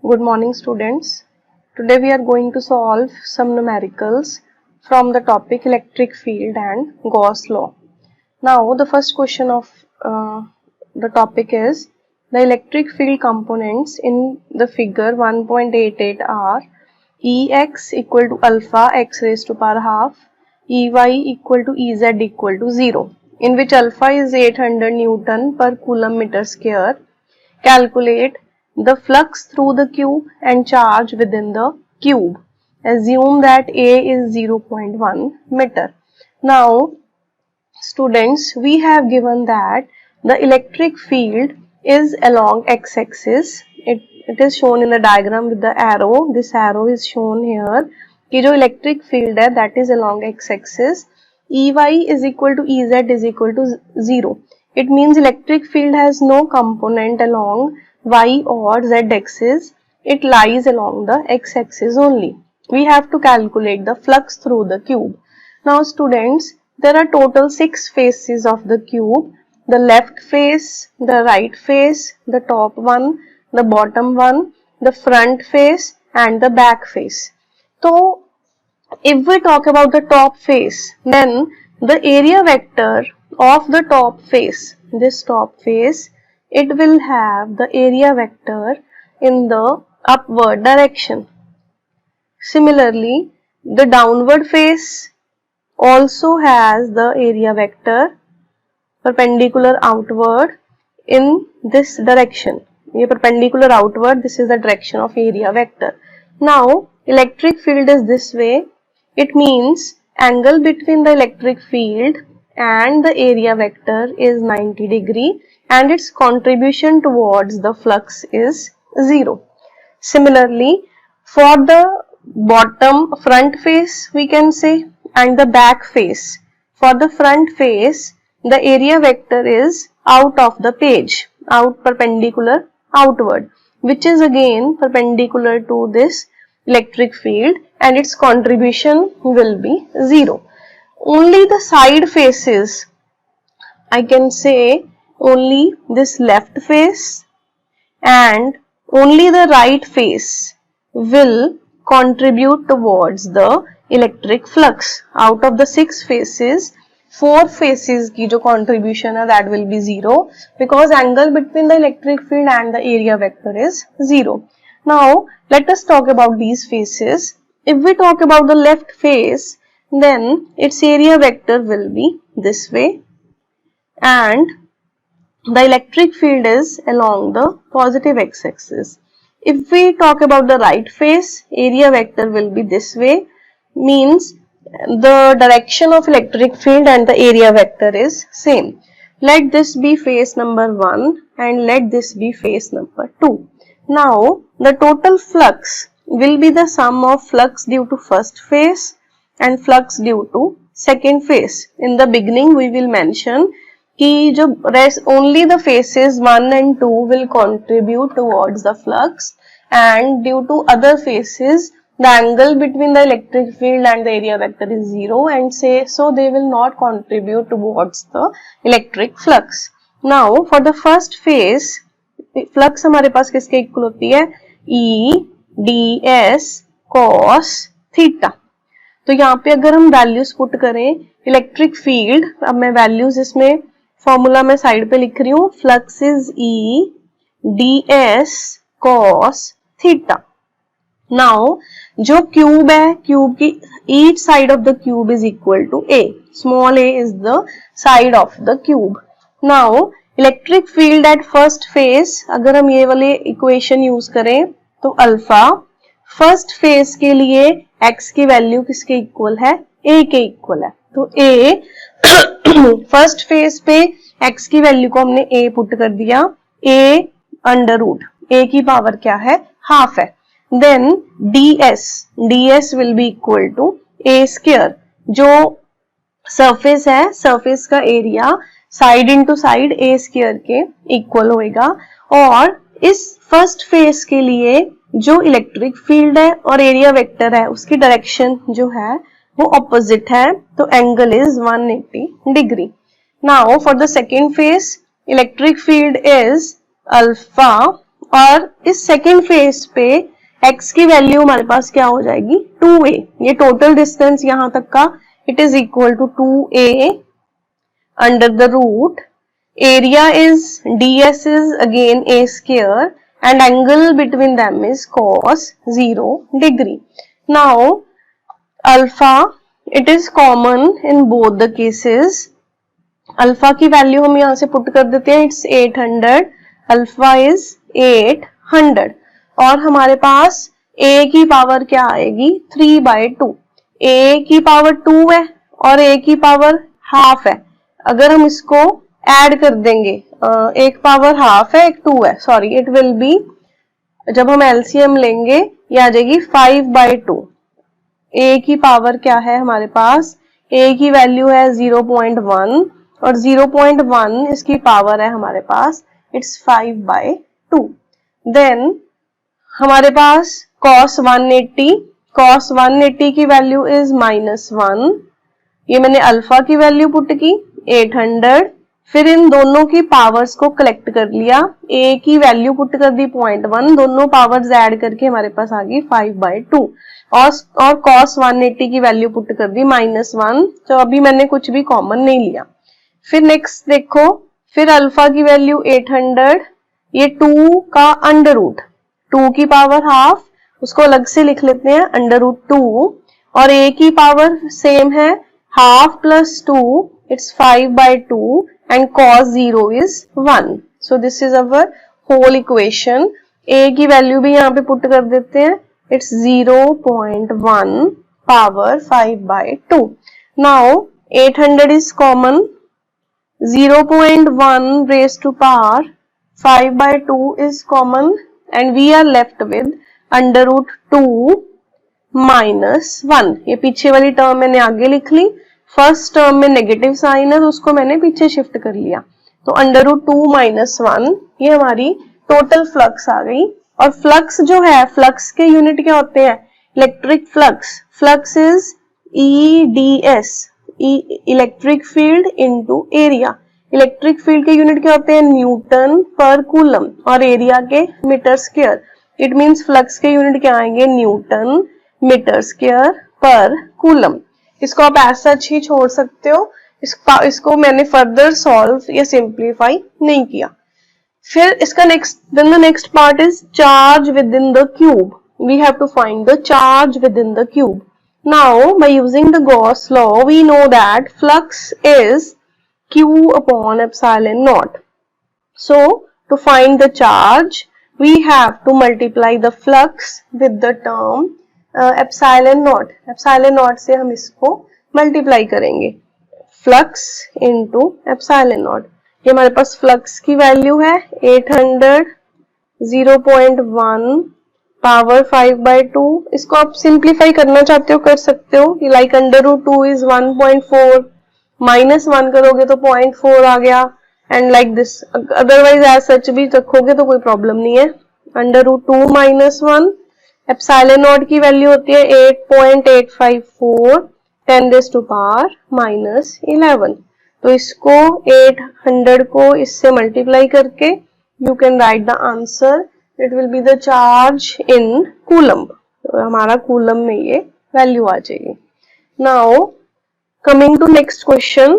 Good morning, students. Today we are going to solve some numericals from the topic electric field and Gauss law. Now, the first question of the topic is the electric field components in the figure 1.88 are Ex equal to alpha x raised to power half, Ey equal to Ez equal to 0, in which alpha is 800 Newton per coulomb meter square. Calculate the flux through the cube and charge within the cube. Assume that A is 0.1 meter. Now, students, we have given that the electric field is along x-axis. It is shown in the diagram with the arrow. This arrow is shown here. कि जो electric field है that is along x-axis. Ey is equal to Ez is equal to 0. It means electric field has no component along y or z axis. It lies along the x axis only. We have to calculate the flux through the cube. Now students, there are total 6 faces of the cube. The left face, the right face, the top one, the bottom one, the front face and the back face. So if we talk about the top face, then the area vector of the top face, this top face, it will have the area vector in the upward direction. Similarly, the downward face also has the area vector perpendicular outward in this direction. ये perpendicular outward, this is the direction of area vector. Now, electric field is this way. It means angle between the electric field and the area vector is 90 degree and its contribution towards the flux is 0. Similarly, for the bottom front face we can say and the back face. For the front face, the area vector is out of the page, out perpendicular outward, which is again perpendicular to this electric field and its contribution will be 0. Only the side faces, I can say only this left face and only the right face will contribute towards the electric flux. Out of the 6 faces, 4 faces की जो contribution है that will be 0 because angle between the electric field and the area vector is 0. Now, let us talk about these faces. If we talk about the left face, then its area vector will be this way and the electric field is along the positive x-axis. If we talk about the right face, area vector will be this way, means the direction of electric field and the area vector is same. Let this be face number 1 and let this be face number 2. Now, the total flux will be the sum of flux due to first phase and flux due to second phase. In the beginning, we will mention कि जो rest only the phases 1 and 2 will contribute towards the flux and due to other phases, the angle between the electric field and the area vector is 0 and say so they will not contribute towards the electric flux. Now, for the first phase, flux हमारे पास किसके equal होती है E ds cos theta. तो यहाँ पे अगर हम values put करें इलेक्ट्रिक फील्ड, अब मैं वैल्यूज इसमें फॉर्मूला में साइड पे लिख रही हूँ, flux is E ds cos theta. Now जो क्यूब है, क्यूब की each side of the cube is equal to a. Small a is the side of the cube. Now electric field at first face, अगर हम ये वाले equation use करें तो alpha first phase के लिए x की वैल्यू किसके इक्वल है, a के इक्वल है. तो a फर्स्ट फेज पे x की वैल्यू को हमने a पुट कर दिया, a अंडर रूट a की पावर क्या है, हाफ है. Then ds will be equal to a square. जो सरफेस है, सरफेस का area side into side a square के इक्वल होएगा और इस फर्स्ट फेज के लिए जो इलेक्ट्रिक फील्ड है और एरिया वेक्टर है उसकी डायरेक्शन जो है वो ऑपोजिट है, तो angle is 180 degree. Now for the second phase electric field is alpha और इस सेकेंड फेस पे x की वैल्यू हमारे पास क्या हो जाएगी 2a। ये टोटल डिस्टेंस यहां तक का it is equal to 2a under the root area is ds is again a square and angle between them is cos 0 degree. Now alpha it is common in both the cases. Alpha की value हम यहां से put कर देते हैं, it's 800, alpha is 800 और हमारे पास a की पावर क्या आएगी 3/2। a की पावर 2 है और a की पावर हाफ है। अगर हम इसको ऐड कर देंगे, एक पावर हाफ है एक 2 है, सॉरी इट विल बी, जब हम एलसीएम लेंगे ये आ जाएगी 5/2। a की पावर क्या है हमारे पास, a की वैल्यू है 0.1 और 0.1 इसकी पावर है हमारे पास, इट्स 5/2। देन हमारे पास cos 180 की वैल्यू इज -1। ये मैंने अल्फा की वैल्यू पुट की 800, फिर इन दोनों की पावर्स को कलेक्ट कर लिया, a की वैल्यू पुट कर दी 0.1, दोनों पावर्स ऐड करके हमारे पास आ गई 5/2 और cos 180 की वैल्यू पुट कर दी -1, तो अभी मैंने कुछ भी कॉमन नहीं लिया। फिर नेक्स्ट देखो, फिर अल्फा की वैल्यू 800, ये 2 का अंडर रूट, 2 की पावर हाफ, उसको अलग से लिख लेते हैं अंडर रूट 2 और a की पावर सेम है half plus 2, it's 5/2 and cos 0 is 1. So this is our whole equation. a की वैल्यू भी यहाँ पे पुट कर देते हैं, it's 0.1 power 5/2. Now 800 is common, 0.1 raised to power 5/2 is common and we are left with under root 2 minus 1. ये पीछे वाली टर्म मैंने आगे लिख ली, फर्स्ट टर्म में नेगेटिव साइन है तो उसको मैंने पीछे शिफ्ट कर लिया, तो अंडर रूट 2 माइनस 1 ये हमारी टोटल फ्लक्स आ गई। और फ्लक्स जो है, फ्लक्स के यूनिट क्या होते हैं, electric flux, flux is EDS, electric field into area. Electric field के यूनिट क्या होते हैं, न्यूटन पर कूलम और एरिया के metre square. It means flux के यूनिट क्या आएंगे, न्यूटन मीटर स्क्वायर पर कूलम। इसको आप ऐसा ही छोड़ सकते हो, इसको मैंने फर्दर सॉल्व या सिंप्लीफाई नहीं किया। फिर इसका next part is charge within the cube. We have to find the charge within the cube. Now by using the Gauss law we know that flux is Q upon epsilon naught. So to find the charge we have to multiply the flux with the term epsilon naught. epsilon naught से हम इसको multiply करेंगे, flux into epsilon not. ये हमारे पास flux की value है 800, 0.1 power 5/2। इसको आप सिंप्लीफाई करना चाहते हो कर सकते हो, लाइक अंडर रूट 2 इज 1.4, -1 करोगे तो 0.4 आ गया and like this. Otherwise as such भी रखोगे तो कोई प्रॉब्लम नहीं है। अंडर रूट 2 -1, एप्सिलॉन नॉट की वैल्यू होती है 8.854 10⁻⁻11। तो इसको 800 को इससे मल्टीप्लाई करके you can write the answer, it will be the charge in coulomb. तो हमारा कूलम में ये वैल्यू आ जाएगी। Now coming to next question.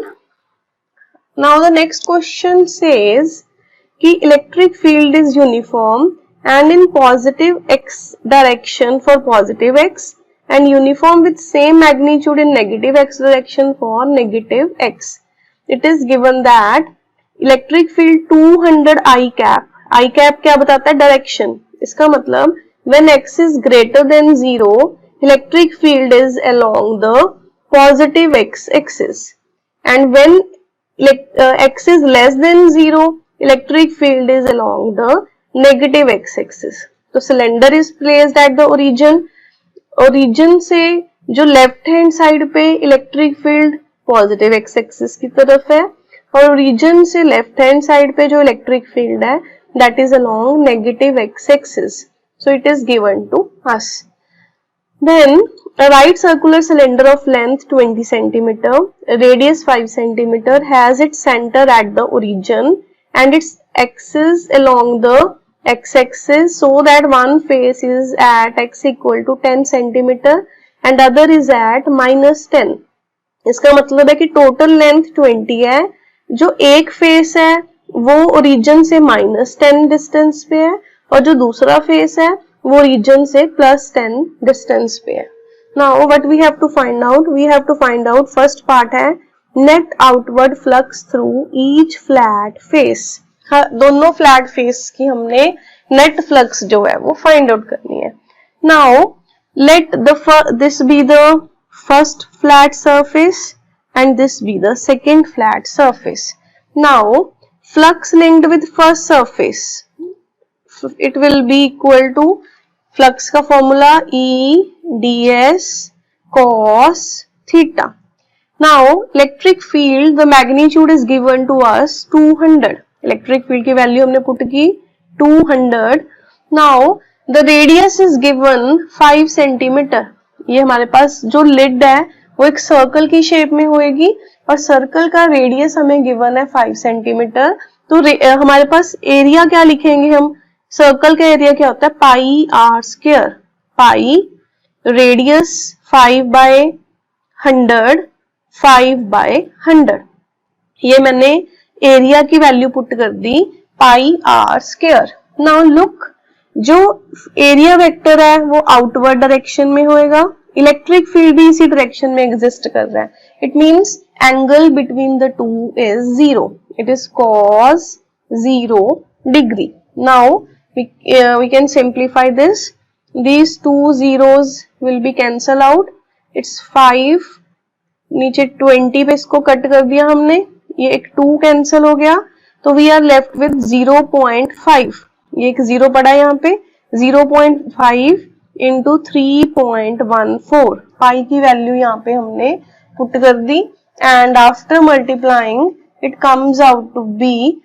Now the next question says कि electric field is uniform and in positive x direction for positive x and uniform with same magnitude in negative x direction for negative x. It is given that electric field 200 I cap क्या बताता है, direction. इसका मतलब when x is greater than 0 electric field is along the positive x axis and when x is less than 0 electric field is along the negative x axis. तो cylinder is placed at the origin से जो left hand side पे electric field positive x axis की तरफ है और origin से left hand side पे जो इलेक्ट्रिक फील्ड है that is along negative x axis. So it is given to us. Then a right circular cylinder of length 20 cm, radius 5 cm has its center at the origin and its axis along the x axis so that one face is at x equal to 10 centimeter and other is at -10. इसका मतलब है कि total length 20 है, जो एक face है वो origin से -10 डिस्टेंस पे है और जो दूसरा फेस है वो ओरिजिन से +10 डिस्टेंस पे है. Now what we have to find out, we have to find out, first part है net outward flux through each flat face. दोनों फ्लैट फेस की हमने नेट फ्लक्स जो है वो फाइंड आउट करनी है. Now let this be the first flat surface and this be the second flat surface. Now flux linked with first surface, it will be equal to flux का formula E ds cos theta. Now electric field, the magnitude is given to us 200. electric field की value हमने put की 200. Now the radius is given 5 centimeter. ये हमारे पास जो lid है वो एक सर्कल की शेप में होएगी और सर्कल का रेडियस हमें गिवन है 5 सेंटीमीटर. तो हमारे पास एरिया क्या लिखेंगे हम, सर्कल का एरिया क्या होता है पाई आर स्क्वायर. Pi radius 5/100, 5/100. ये मैंने एरिया की वैल्यू पुट कर दी पाई आर स्क्वायर. नाउ लुक, जो एरिया वेक्टर है वो आउटवर्ड डायरेक्शन में होएगा, इलेक्ट्रिक फील्ड भी इसी डायरेक्शन में एग्जिस्ट कर रहा है. It means angle between the two is 0. It is cos 0 degree. Now we can simplify this. These two zeros will be cancel out. It's 5, नीचे 20 पे इसको कट कर दिया हमने, ये एक 2 कैंसिल हो गया, तो we are left with 0.5. ये एक 0 पड़ा है यहाँ पे, 0.5 into 3.14. पाई की वैल्यू यहाँ पे हमने पुट कर दी and after multiplying it comes out to be,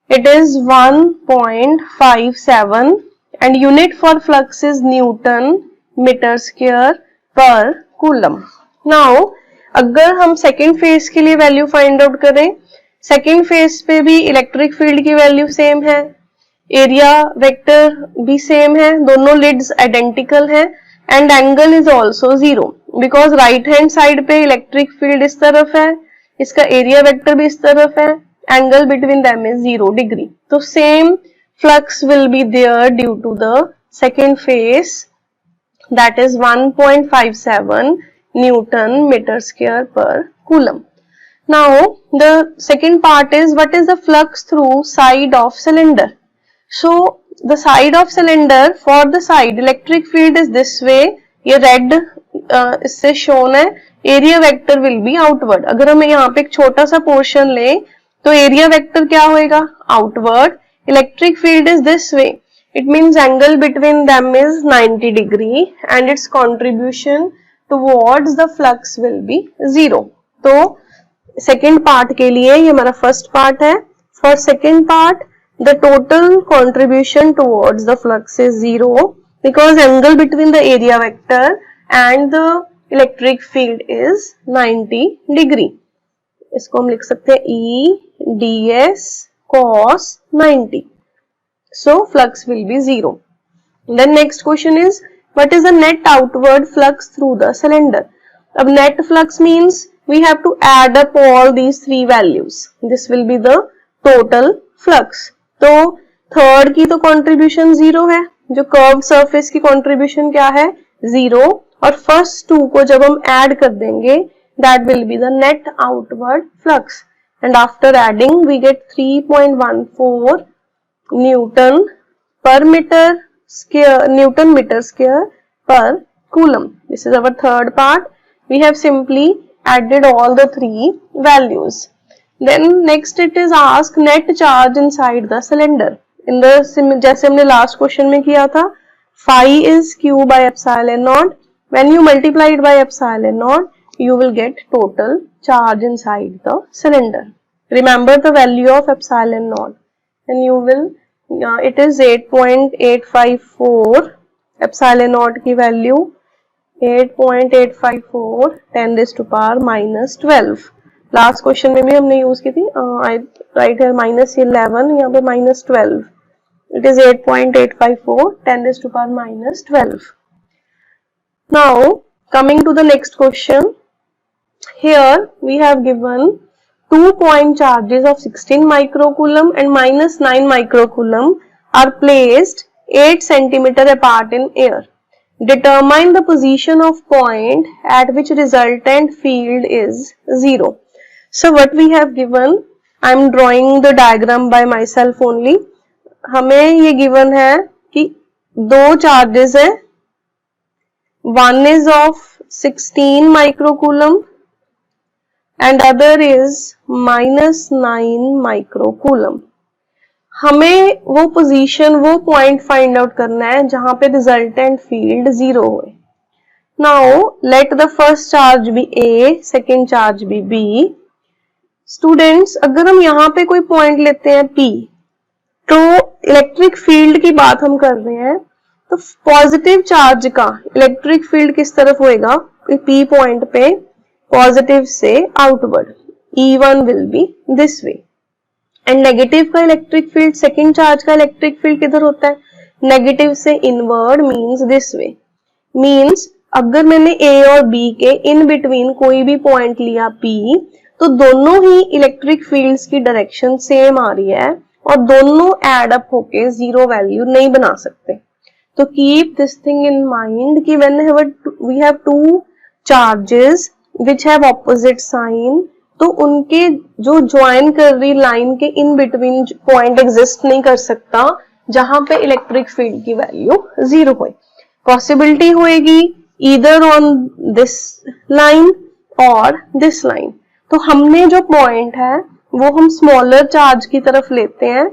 it is 1.57 and unit for flux is newton metre square पर कूलम. नाउ अगर हम सेकेंड फेज के लिए वैल्यू फाइंड आउट करें, सेकेंड फेज पे भी इलेक्ट्रिक फील्ड की वैल्यू सेम है, एरिया वेक्टर भी सेम है, दोनों लिड्स आइडेंटिकल हैं and angle is also 0 because right hand side पे इलेक्ट्रिक फील्ड इस तरफ है, इसका एरिया वेक्टर भी इस तरफ है, angle between them is 0 degree. तो same flux will be there due to the second phase, that is 1.57 newton metre square पर coulomb. Now the second part is what is the flux through side of cylinder. So the side of cylinder, for the side electric field is this way, ये red इससे shown है, area vector will be outward. अगर हम यहाँ पे एक छोटा सा portion लें तो area vector क्या होएगा outward. Electric field is this way, it means angle between them is 90 degree and its contribution towards the flux will be 0. तो सेकेंड पार्ट के लिए ये हमारा फर्स्ट पार्ट है. For second part the total contribution towards the flux is 0 because angle between the area vector and the electric field is 90 degree. इसको हम लिख सकते हैं E ds cos 90. So flux will be 0. Then next question is what is the net outward flux through the cylinder. अब net flux means we have to add up all these three values. This will be the total flux. तो third की तो contribution 0 है, जो curve surface की contribution क्या है 0, और फर्स्ट 2 को जब हम ऐड कर देंगे that will be the net outward flux and after adding we get 3.14 Newton meter square per coulomb. This is our third part. We have simply added all the three values. Then next it is asked net charge inside the cylinder. In the जैसे हमने last question में किया था, phi is q by epsilon naught. When you multiply it by epsilon naught, you will get total charge inside the cylinder. Remember the value of epsilon naught, and you will it is 8.854. epsilon naught की value 8.854 10 raised to power -12. Last question में भी हमने use की थी, right है -11, यहाँ पे -12. It is 8.854, 10 raised to power minus 12. Now, coming to the next question. Here we have given 2 point charges of 16 microcoulomb and minus 9 microcoulomb are placed 8 centimeter apart in air. Determine the position of point at which resultant field is 0. So what we have given, I am drawing the diagram by myself only. हमें ये given है कि दो charges है, one is of 16 microcoulomb and other is minus 9 microcoulomb. हमें वो position, वो point find out करना है जहां पे रिजल्टेंट फील्ड 0 हो. Now let the first charge be A, second charge be B. Students, अगर हम यहाँ पे कोई पॉइंट लेते हैं P, तो इलेक्ट्रिक फील्ड की बात हम कर रहे हैं, तो पॉजिटिव चार्ज का इलेक्ट्रिक फील्ड किस तरफ होएगा? P पॉइंट पे पॉजिटिव से outward, E1 will be this way. And negative का इलेक्ट्रिक फील्ड, सेकेंड चार्ज का इलेक्ट्रिक फील्ड किधर होता है? नेगेटिव से inward, means this way. Means अगर मैंने A और B के इन बिटवीन कोई भी पॉइंट लिया P, तो दोनों ही इलेक्ट्रिक फील्ड्स की डायरेक्शन सेम आ रही है और दोनों एड अप होके 0 वैल्यू नहीं बना सकते. तो keep this thing in mind कि when we have two charges which have opposite sign, तो उनके जो ज्वाइन कर रही लाइन के इन बिटवीन पॉइंट एग्जिस्ट नहीं कर सकता जहां पे इलेक्ट्रिक फील्ड की वैल्यू 0 हो. पॉसिबिलिटी होएगी ईदर ऑन दिस लाइन और दिस लाइन. तो हमने जो पॉइंट है वो हम स्मॉलर चार्ज की तरफ लेते हैं.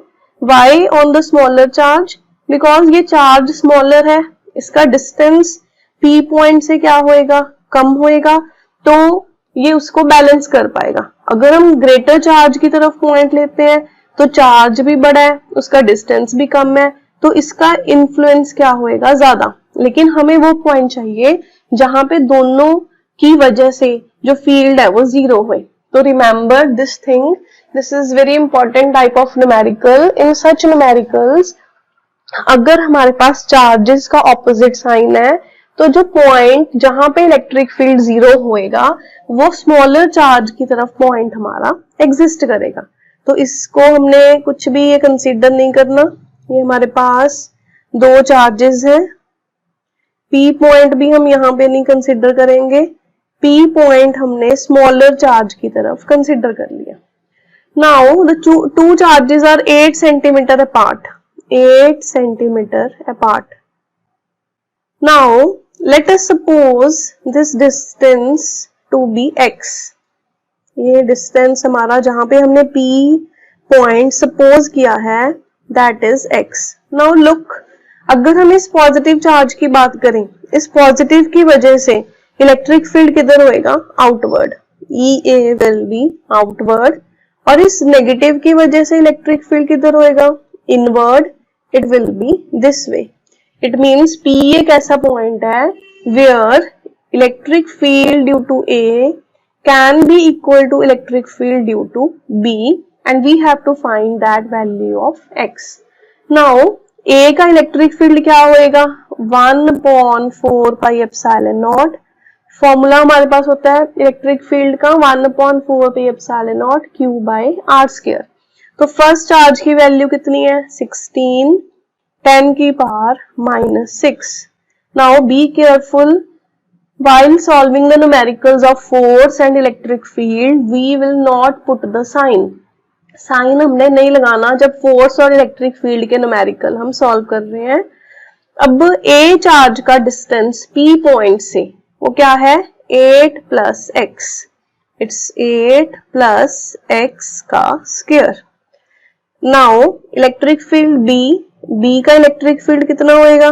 Why on the smaller charge? Because ये चार्ज स्मॉलर है, इसका डिस्टेंस P पॉइंट से क्या होएगा? कम होएगा, तो ये उसको बैलेंस कर पाएगा. अगर हम ग्रेटर चार्ज की तरफ पॉइंट लेते हैं तो चार्ज भी बड़ा है, उसका डिस्टेंस भी कम है, तो इसका इन्फ्लुएंस क्या होएगा? ज्यादा. लेकिन हमें वो पॉइंट चाहिए जहां पे दोनों की वजह से जो फील्ड है वो 0 हुए. तो remember this thing, this is very important type of numerical. In such numericals अगर हमारे पास चार्जेस का ऑपोजिट साइन है, तो जो पॉइंट जहां पे इलेक्ट्रिक फील्ड 0 होएगा वो स्मॉलर चार्ज की तरफ पॉइंट हमारा एग्जिस्ट करेगा. तो इसको हमने कुछ भी ये कंसीडर नहीं करना. ये हमारे पास दो चार्जेस हैं, P पॉइंट भी हम यहाँ पे नहीं कंसीडर करेंगे, P पॉइंट हमने स्मॉलर चार्ज की तरफ कंसीडर कर लिया. Now the two charges are 8 centimetre apart, 8 centimetre apart. Now let us suppose this distance to be x. ये डिस्टेंस हमारा जहां पे हमने P पॉइंट सपोज किया है that is x. Now look, अगर हम इस पॉजिटिव चार्ज की बात करें, इस पॉजिटिव की वजह से इलेक्ट्रिक फील्ड किधर होएगा? Outward, EA will be outward. और इस नेगेटिव की वजह से इलेक्ट्रिक फील्ड किधर होएगा? Inward, it will be this way. It means P एक ऐसा पॉइंट है where electric field due to A can be equal to electric field due to B and we have to find that value of x. Now A का electric field क्या होएगा? 1/4 pi epsilon not. Formula हमारे पास होता है electric field का 1/4 pi epsilon not Q by R square. तो first charge की value कितनी है? 16, 10 की power minus 6. Now be careful while solving the numericals of force and electric field. We will not put the sign. Sign हमने नहीं लगाना जब force और इलेक्ट्रिक फील्ड के न्यूमेरिकल हम सॉल्व कर रहे हैं. अब A चार्ज का डिस्टेंस P पॉइंट से वो क्या है? 8 plus x. It's 8 plus x का square. Now electric field B का इलेक्ट्रिक फील्ड कितना होएगा?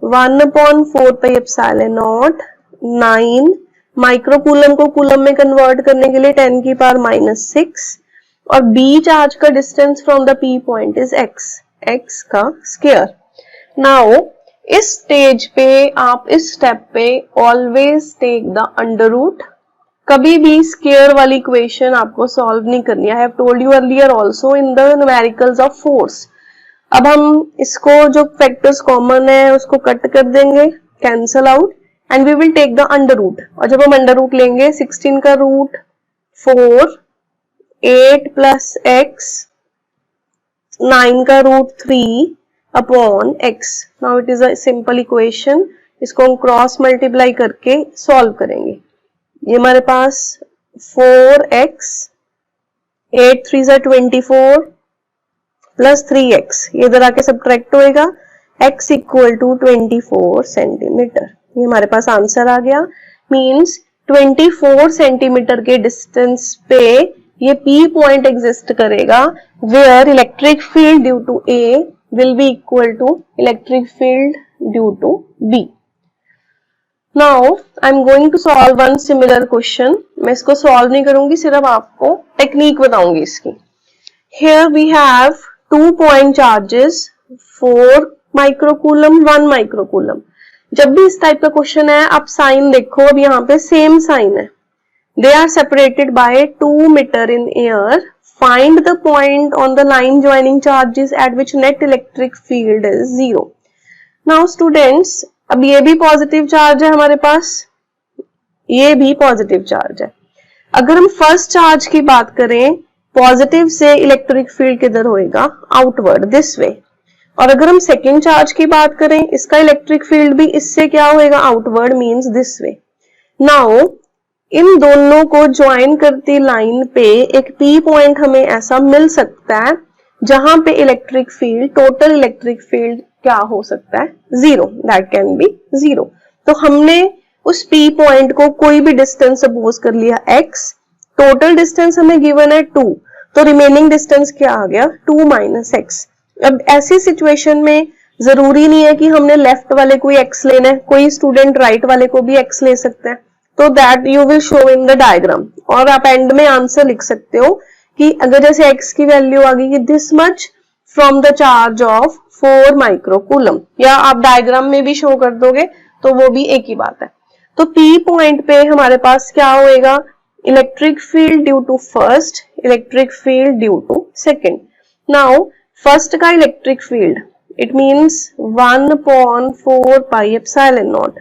1/4 पाई एप्सिलॉन नॉट 9 माइक्रोकूलम को कूलम में कन्वर्ट करने के लिए 10 की पावर -6 और B चार्ज का distance from the P point is x का स्क्वायर. नाउ इस स्टेज पे आप इस स्टेप पे always take the under root. कभी भी स्क्वायर वाली इक्वेशन आपको सॉल्व नहीं करनी. I have told you earlier also in the numericals of force, अब हम इसको जो फैक्टर्स कॉमन है उसको कट कर देंगे, cancel out, and we will take the under root. और जब हम अंडर रूट लेंगे 16 का रूट 4, 8 प्लस एक्स, 9 का root 3 upon x. Now it is a simple equation, इसको हम क्रॉस मल्टीप्लाई करके सॉल्व करेंगे। ये हमारे पास 4x, 8 3 सा 24 प्लस 3x, ये इधर आके सब्ट्रैक्ट होएगा, x इक्वल टू 24 सेंटीमीटर। ये हमारे पास आंसर आ गया। मींस 24 सेंटीमीटर के डिस्टेंस पे ये P पॉइंट एग्जिस्ट करेगा, where electric field due to A will be equal to electric field due to B। Now I am going to solve one similar question. मैं इसको solve नहीं करूंगी, सिर्फ आपको टेक्निक बताऊंगी इसकी। Here we have 2 point charges, 4 microcoulomb, 1 microcoulomb. जब भी इस टाइप का क्वेश्चन है, आप साइन देखो, अब यहाँ पे सेम साइन है। They are separated by 2 meter in air. Find the point on the line joining charges at which net electric field is 0. Now students, अब ये भी पॉजिटिव चार्ज है हमारे पास, ये भी पॉजिटिव चार्ज है। अगर हम फर्स्ट चार्ज की बात करें, पॉजिटिव से इलेक्ट्रिक फील्ड किधर होएगा, आउटवर्ड, दिस वे। और अगर हम सेकेंड चार्ज की बात करें, इसका इलेक्ट्रिक फील्ड भी इससे क्या होएगा, outward, means this way. Now in दोनों को ज्वाइन करती लाइन पे एक पी पॉइंट हमें ऐसा मिल सकता है जहां पे electric field, total electric field क्या हो सकता है, 0, दैट कैन बी 0। तो हमने उस P पॉइंट को कोई भी डिस्टेंस सपोज कर लिया x, टोटल डिस्टेंस हमें गिवन है 2, तो रिमेनिंग डिस्टेंस क्या आ गया, 2 माइनस एक्स। अब ऐसी सिचुएशन में जरूरी नहीं है कि हमने लेफ्ट वाले को ही x लेना है, कोई स्टूडेंट राइट वाले को भी x ले सकता है, तो that you will show in the diagram. और आप एंड में आंसर लिख सकते हो कि अगर जैसे x की वैल्यू आ गई कि this much from the charge of 4 microcoulomb, या आप डायग्राम में भी शो कर दोगे तो वो भी एक ही बात है। तो P पॉइंट पे हमारे पास क्या होएगा, electric field due to first, electric field due to second. Now first का electric field, it means 1/4 pi epsilon naught.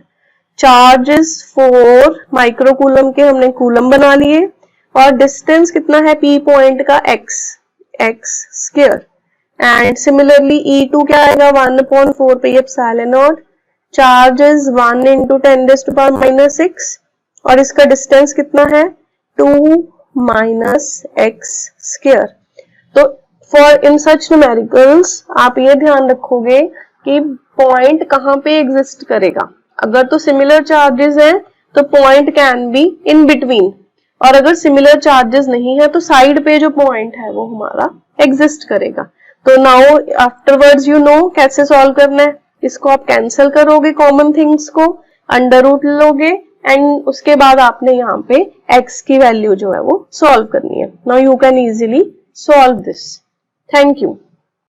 Charges 4 microcoulomb के हमने कूलम बना लिए, और डिस्टेंस कितना है P पॉइंट का, x square. And similarly E2 क्या आएगा, 1/4 pi epsilon not. Charge is 1 × 10⁻⁻6, और इसका डिस्टेंस कितना है, 2 - x स्क्वायर। तो फॉर इन सच न्यूमेरिकल्स आप ये ध्यान रखोगे कि पॉइंट कहां पे एग्जिस्ट करेगा। अगर तो सिमिलर चार्जेस हैं तो point can be in between, और अगर सिमिलर चार्जेस नहीं है तो साइड पे जो पॉइंट है वो हमारा एग्जिस्ट करेगा। तो नाउ आफ्टरवर्ड्स यू नो कैसे सॉल्व करना है। इसको आप कैंसिल करोगे, कॉमन थिंग्स को अंडर रूट लोगे, एंड उसके बाद आपने यहाँ पे x की वैल्यू जो है वो सॉल्व करनी है। Now you can easily solve this. Thank you.